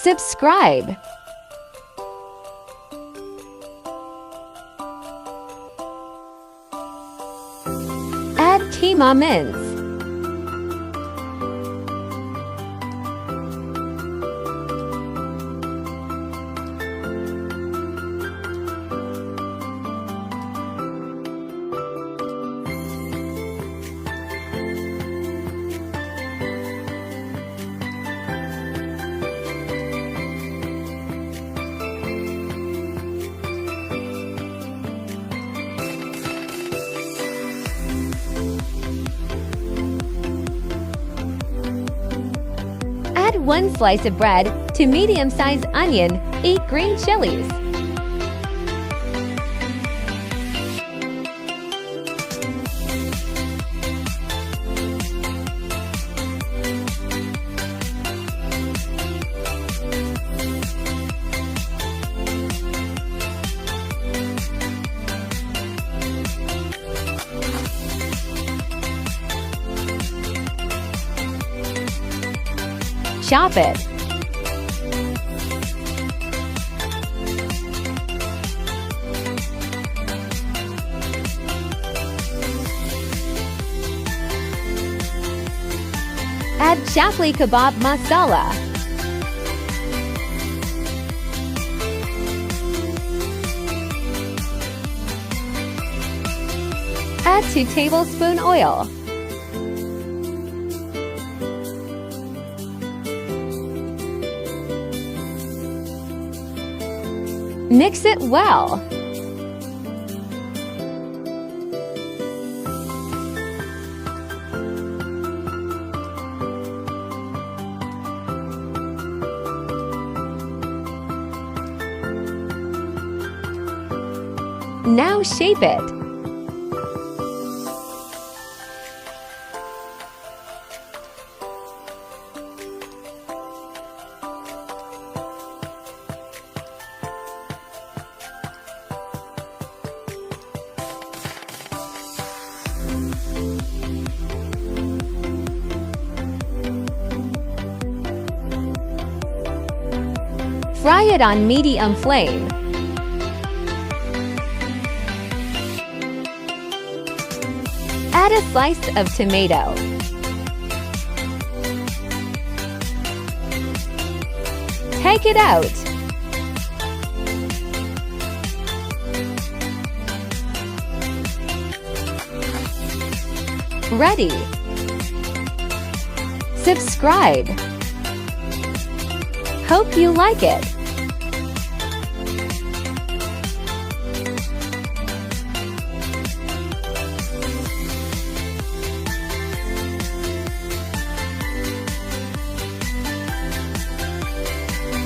Subscribe. Add keema mince. Add 1 slice of bread to medium-sized onion, 8 green chilies. Chop it. Add Chapli Kabab masala. Add 2 tablespoons oil. Mix it well. Now shape it. Fry it on medium flame. Add a slice of tomato. Take it out. Ready. Subscribe. Hope you like it.